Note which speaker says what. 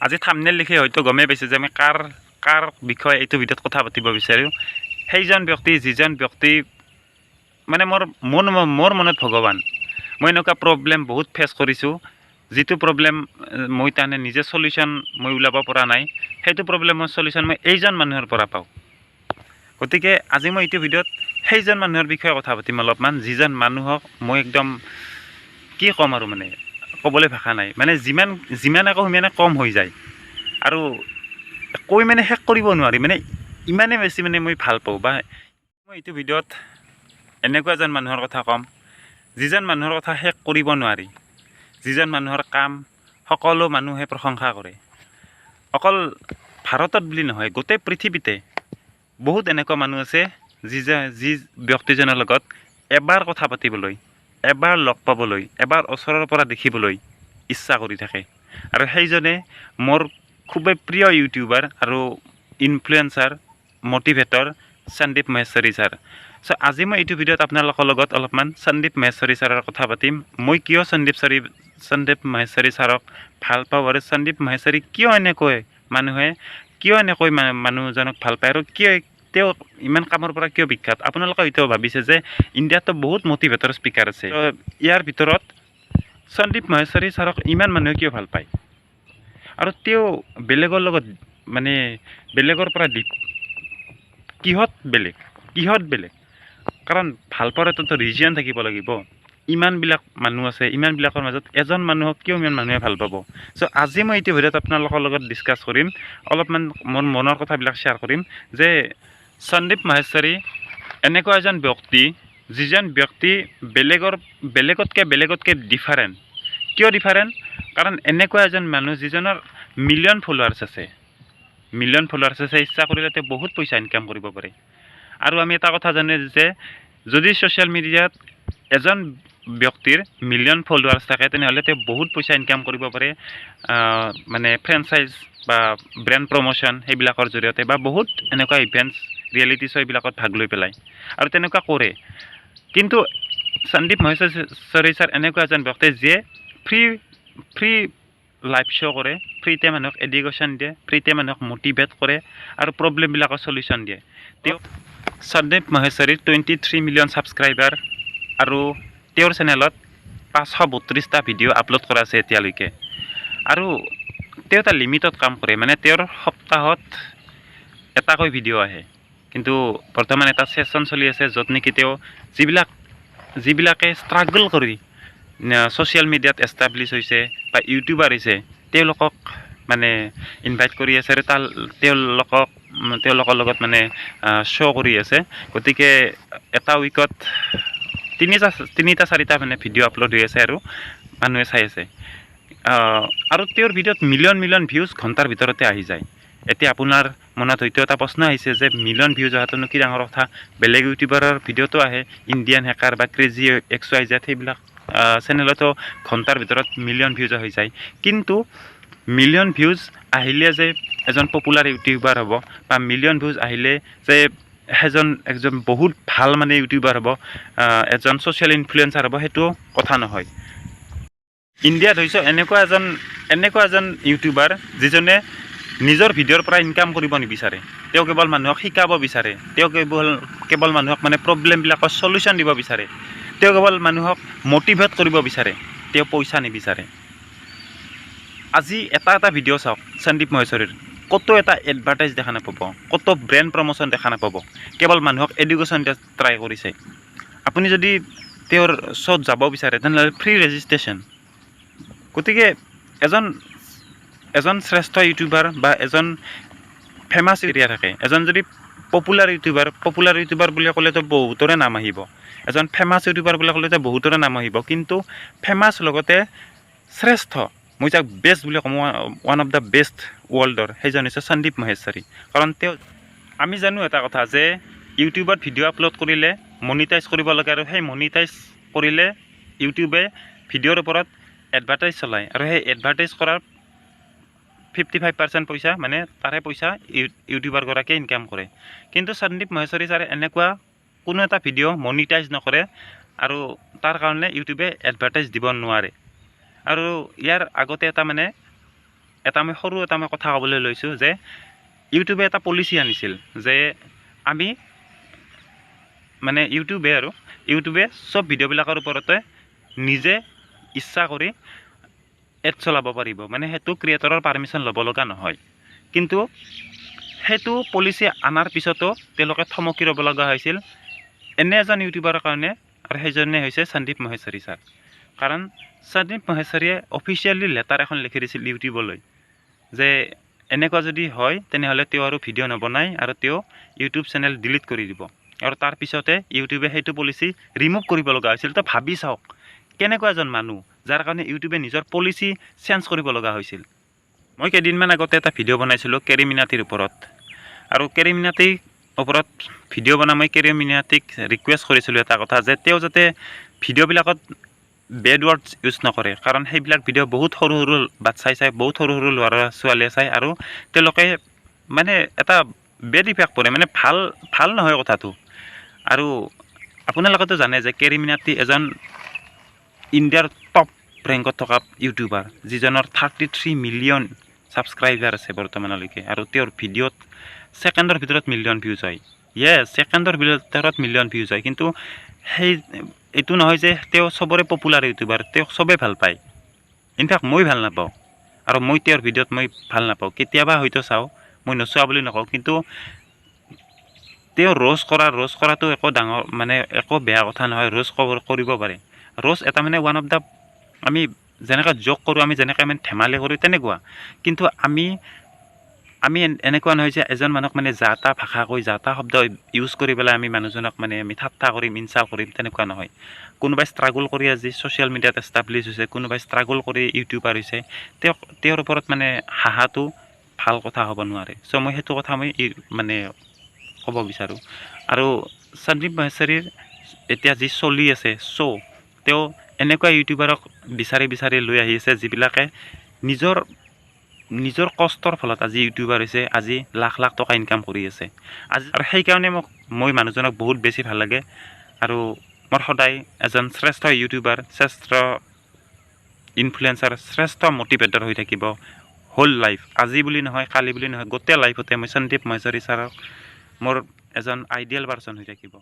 Speaker 1: আজি থাম্বনেল লিখি হয়তো গমেই পাইছে যে আমি কাৰ বিষয়ে এইটো ভিডিঅ'ত কথা পাতিব বিচাৰোঁ সেইজন ব্যক্তি যিজন ব্যক্তি মানে মোৰ মনত ভগৱান মই এনেকুৱা প্ৰব্লেম বহুত ফেচ কৰিছোঁ যিটো প্ৰব্লেম মই তানে নিজে সলিউশন মই ওলাব পৰা নাই সেইটো প্ৰব্লেমৰ সলিউশন মই এইজন মানুহৰ পৰা পাওঁ গতিকে আজি মই এইটো ভিডিঅ'ত সেইজন মানুহৰ বিষয়ে কথা পাতিম অলপমান যিজন মানুহক মই একদম কি ক'ম আৰু মানে ক'বলৈ ভাষা নাই মানে যিমান আকৌ সিমানে কম হৈ যায় আৰু কৈ মানে শেষ কৰিব নোৱাৰি মানে ইমানে বেছি মানে মই ভাল পাওঁ বা মই এইটো ভিডিঅ'ত এনেকুৱা এজন মানুহৰ কথা ক'ম যিজন মানুহৰ কথা শেষ কৰিব নোৱাৰি যিজন মানুহৰ কাম সকলো মানুহে প্ৰশংসা কৰে অকল ভাৰতত বুলি নহয় গোটেই পৃথিৱীতে বহুত এনেকুৱা মানুহ আছে যি ব্যক্তিজনৰ লগত এবাৰ কথা পাতিবলৈ এবাৰ লগ পাবলৈ এবাৰ ওচৰৰ পৰা দেখিবলৈ ইচ্ছা কৰি থাকে আৰু সেইজনে মোৰ খুবেই প্ৰিয় ইউটিউবাৰ আৰু influencer motivator Sandeep Maheshwari sir so আজি মই এইটো ভিডিঅ'ত আপোনালোকৰ লগত অলপমান সন্দীপ মহেশ্বৰী ছাৰৰ কথা পাতিম মই কিয় সন্দীপ মহেশ্বৰী ছাৰক ভাল পাওঁ আৰু সন্দীপ মহেশ্বৰী কিয় এনেকৈ মানুহজনক ভাল পায় আৰু কিয় তেওঁ ইমান কামৰ পৰা কিয় বিখ্যাত আপোনালোকে হয়তো ভাবিছে যে ইণ্ডিয়াতো বহুত মোটিভেটৰ স্পিকাৰ আছে ইয়াৰ ভিতৰত সন্দীপ মহেশ্বৰী ছাৰক ইমান মানুহে কিয় ভাল পায় আৰু তেওঁ বেলেগৰ লগত মানে বেলেগৰ পৰা কিহত বেলেগ কাৰণ ভাল পোৱাৰ এটা ৰিজন থাকিব লাগিব ইমানবিলাক মানুহ আছে ইমানবিলাকৰ মাজত এজন মানুহক কিয় ইমান মানুহে ভাল পাব সো আজি মই এইটো ভিডিঅ'ত আপোনালোকৰ লগত ডিছকাছ কৰিম অলপমান মোৰ মনৰ কথাবিলাক শ্বেয়াৰ কৰিম যে সন্দীপ মহেশ্বৰী এনেকুৱা এজন ব্যক্তি যিজন ব্যক্তি বেলেগতকৈ ডিফাৰেণ্ট কিয় ডিফাৰেণ্ট কাৰণ এনেকুৱা এজন মানুহ যিজনৰ মিলিয়ন ফলোৱাৰ্ছ আছে ইচ্ছা কৰিলে তেওঁ বহুত পইচা ইনকাম কৰিব পাৰে আৰু আমি এটা কথা জানো যে যদি ছ'চিয়েল মিডিয়াত এজন ব্যক্তিৰ মিলিয়ন ফলোৱাৰ্ছ থাকে তেনেহ'লে তেওঁ বহুত পইচা ইনকাম কৰিব পাৰে মানে ফ্ৰেঞ্চাইজ বা ব্ৰেণ্ড প্ৰমোশ্যন সেইবিলাকৰ জৰিয়তে বা বহুত এনেকুৱা ইভেণ্টছ ৰিয়েলিটি শ্ব' এইবিলাকত ভাগ লৈ পেলাই আৰু তেনেকুৱা কৰে কিন্তু সন্দীপ মহেশ্বৰী ছাৰ এনেকুৱা এজন ব্যক্তি যিয়ে ফ্ৰী লাইভ শ্ব' কৰে ফ্ৰীতে মানুহক এডুকেশ্যন দিয়ে ফ্ৰীতে মানুহক মটিভেট কৰে আৰু প্ৰব্লেমবিলাকৰ সলিউশ্যন দিয়ে তেওঁ সন্দীপ মহেশ্বৰীৰ 23 মিলিয়ন ছাবস্ক্ৰাইবাৰ আৰু তেওঁৰ চেনেলত 532টা ভিডিঅ' আপলোড কৰা আছে এতিয়ালৈকে আৰু তেওঁ এটা লিমিটত কাম কৰে মানে তেওঁৰ সপ্তাহত এটাকৈ ভিডিঅ' আহে কিন্তু বৰ্তমান এটা ছেশ্যন চলি আছে য'ত নেকি তেওঁ যিবিলাকে ষ্ট্ৰাগল কৰি ছ'চিয়েল মিডিয়াত এষ্টাব্লিছ হৈছে বা ইউটিউবাৰ হৈছে তেওঁলোকক মানে ইনভাইট কৰি আছে আৰু তেওঁলোকৰ লগত মানে শ্ব' কৰি আছে গতিকে এটা উইকত তিনিটা চাৰিটা মানে ভিডিঅ' আপলোড হৈ আছে আৰু মানুহে চাই আছে আৰু তেওঁৰ ভিডিঅ'ত মিলিয়ন ভিউজ ঘণ্টাৰ ভিতৰতে আহি যায় এতিয়া আপোনাৰ মনত হয়তো এটা প্ৰশ্ন আহিছে যে মিলিয়ন ভিউজ অহাটোনো কি ডাঙৰ কথা বেলেগ ইউটিউবাৰৰ ভিডিঅ'টো আহে ইণ্ডিয়ান হেকাৰ বা ক্ৰেজি XYZ সেইবিলাক চেনেলতো ঘণ্টাৰ ভিতৰত মিলিয়ন ভিউজ হৈ যায় কিন্তু মিলিয়ন ভিউজ আহিলে যে এজন পপুলাৰ ইউটিউবাৰ হ'ব বা মিলিয়ন ভিউজ আহিলে যে একজন বহুত ভাল মানে ইউটিউবাৰ হ'ব এজন ছ'চিয়েল ইনফ্লুৱেঞ্চাৰ হ'ব সেইটো কথা নহয় ইণ্ডিয়াত হৈছে এনেকুৱা এজন ইউটিউবাৰ যিজনে নিজৰ ভিডিঅ'ৰ পৰা ইনকাম কৰিব নিবিচাৰে তেওঁ কেৱল মানুহক শিকাব বিচাৰে তেওঁ কেৱল মানুহক মানে প্ৰব্লেমবিলাকৰ সলিউশ্যন দিব বিচাৰে তেওঁ কেৱল মানুহক মটিভেট কৰিব বিচাৰে তেওঁ পইচা নিবিচাৰে আজি এটা ভিডিঅ' চাওক সন্দীপ মহেশ্বৰীৰ ক'তো এটা এডভাৰটাইজ দেখা নাপাব ক'তো ব্ৰেণ্ড প্ৰমোশ্যন দেখা নাপাব কেৱল মানুহক এডুকেশ্যন দিয়া ট্ৰাই কৰিছে আপুনি যদি তেওঁৰ শ্ব'ত যাব বিচাৰে তেনেহ'লে ফ্ৰী ৰেজিষ্ট্ৰেশ্যন গতিকে এজন শ্ৰেষ্ঠ ইউটিউবাৰ বা এজন ফেমাছ এৰিয়া থাকে এজন যদি পপুলাৰ ইউটিউবাৰ বুলি ক'লেতো বহুতৰে নাম আহিব এজন ফেমাছ ইউটিউবাৰ বুলি ক'লেতো বহুতৰে নাম আহিব কিন্তু ফেমাছ লগতে শ্ৰেষ্ঠ মই যাক বেষ্ট বুলি ক'ম ওৱান অফ দ্য বেষ্ট ৱৰ্ল্ডৰ সেইজন হৈছে সন্দীপ মহেশ্বৰী কাৰণ তেওঁ আমি জানো এটা কথা যে ইউটিউবত ভিডিঅ' আপলোড কৰিলে মনিটাইজ কৰিব লাগে আৰু সেই মনিটাইজ কৰিলে ইউটিউবে ভিডিঅ'ৰ ওপৰত এডভাৰটাইজ চলায় আৰু সেই এডভাৰটাইজ কৰাৰ 55% পইচা মানে তাৰে পইচা ইউটিউবাৰগৰাকীয়ে ইনকাম কৰে কিন্তু সন্দীপ মহেশ্বৰী ছাৰে এনেকুৱা কোনো এটা ভিডিঅ' মনিটাইজ নকৰে আৰু তাৰ কাৰণে ইউটিউবে এডভাৰটাইজ দিব নোৱাৰে আৰু ইয়াৰ আগতে এটা মানে এটা মই কথা ক'বলৈ লৈছোঁ যে ইউটিউবে এটা পলিচি আনিছিল যে আমি মানে ইউটিউবে চব ভিডিঅ'বিলাকৰ ওপৰতে নিজে ইচ্ছা কৰি এড চলাব পাৰিব, মানে সেইটো ক্ৰিয়েটৰৰ পাৰ্মিশ্যন ল'ব লগা নহয়। কিন্তু সেইটো পলিচি অনাৰ পিছতো তেওঁলোকে থমকি ৰ'ব লগা হৈছিল এনে এজন ইউটিউবাৰৰ কাৰণে, আৰু সেইজনে হৈছে সন্দীপ মহেশ্বৰী ছাৰ। কাৰণ সন্দীপ মহেশ্বৰীয়ে অফিচিয়েলি লেটাৰ এখন লিখি দিছিল ইউটিউবলৈ যে এনেকুৱা যদি হয় তেনেহ'লে তেওঁ আৰু ভিডিঅ' নবনায় আৰু তেওঁ ইউটিউব চেনেল ডিলিট কৰি দিব। আৰু তাৰ পিছতে ইউটিউবে সেইটো পলিচি ৰিমুভ কৰিব লগা হৈছিল। তো ভাবি চাওক কেনেকুৱা এজন মানুহ যাৰ কাৰণে ইউটিউবে নিজৰ পলিচি চেঞ্জ কৰিব লগা হৈছিল। মই কেইদিনমান আগতে এটা ভিডিঅ' বনাইছিলোঁ কেৰিমিনাটিৰ ওপৰত, আৰু কেৰিমিনাটিৰ ওপৰত ভিডিঅ' বনাই মই কেৰিমিনাটিক ৰিকুৱেষ্ট কৰিছিলোঁ এটা কথা, যে তেওঁ যাতে ভিডিঅ'বিলাকত বেড ৱৰ্ডছ ইউজ নকৰে। কাৰণ সেইবিলাক ভিডিঅ' বহুত সৰু সৰু বাচ্ছাই চাই, বহুত সৰু সৰু ল'ৰা ছোৱালীয়ে চায়, আৰু তেওঁলোকে মানে এটা বেড ইফেক্ট পৰে, মানে ভাল নহয় কথাটো। আৰু আপোনালোকেতো জানে যে কেৰিমিনাটি এজন ইণ্ডিয়াৰ টপ ৰেংকত থকা ইউটিউবাৰ, যিজনৰ 33 মিলিয়ন ছাবস্ক্ৰাইবাৰ আছে বৰ্তমানলৈকে, আৰু তেওঁৰ ভিডিঅ'ত ছেকেণ্ডৰ ভিতৰত মিলিয়ন ভিউজ হয়। ছেকেণ্ডৰ ভিতৰত মিলিয়ন ভিউজ হয়। কিন্তু এইটো নহয় যে তেওঁ চবৰে পপুলাৰ ইউটিউবাৰ, তেওঁক চবেই ভাল পায়। ইনফেক্ট মই ভাল নাপাওঁ, আৰু মই তেওঁৰ ভিডিঅ'ত মই ভাল নাপাওঁ। কেতিয়াবা হয়তো চাওঁ, মই নচোৱা বুলি নকওঁ, কিন্তু তেওঁ ৰোজ কৰাটো একো বেয়া কথা নহয়। ৰোজ কৰিব পাৰে। ৰোজ এটা মানে ওৱান অফ দ্য, আমি যেনেকৈ জ'ক কৰোঁ, আমি যেনেকৈ ধেমালি কৰোঁ তেনেকুৱা। কিন্তু আমি এনেকুৱা নহয় যে এজন মানুহক মানে যা তা ভাষা কৈ, যা তা শব্দ ইউজ কৰি পেলাই আমি মানুহজনক আমি ঠাট্টা কৰিম, ইনচাল্ট কৰিম, তেনেকুৱা নহয়। কোনোবাই ষ্ট্ৰাগল কৰি আজি ছ'চিয়েল মিডিয়াত এষ্টাব্লিছ হৈছে, কোনোবাই ষ্ট্ৰাগল কৰি ইউটিউবাৰ হৈছে, তেওঁৰ ওপৰত হাঁহাটো ভাল কথা হ'ব নোৱাৰে। চ' মই সেইটো কথা ক'ব বিচাৰোঁ। আৰু সন্দীপ মহেশ্বৰীৰ এতিয়া যি চলি আছে তেওঁ এনেকুৱা ইউটিউবাৰক বিচাৰি লৈ আহি আছে, যিবিলাকে নিজৰ কষ্টৰ ফলত আজি ইউটিউবাৰ হৈছে, আজি লাখ লাখ টকা ইনকাম কৰি আছে আৰু সেইকাৰণে মই মানুহজনক বহুত বেছি ভাল লাগে। আৰু মোৰ সদায় এজন শ্ৰেষ্ঠ ইউটিউবাৰ, শ্ৰেষ্ঠ ইনফ্লুৱেঞ্চাৰ, শ্ৰেষ্ঠ মটিভেটৰ হৈ থাকিব হোল লাইফ। আজি বুলি নহয়, কালি বুলি নহয়, গোটেই লাইফতে মই সন্দীপ মহেশ্বৰী ছাৰক মোৰ এজন আইডিয়েল পাৰ্চন হৈ থাকিব।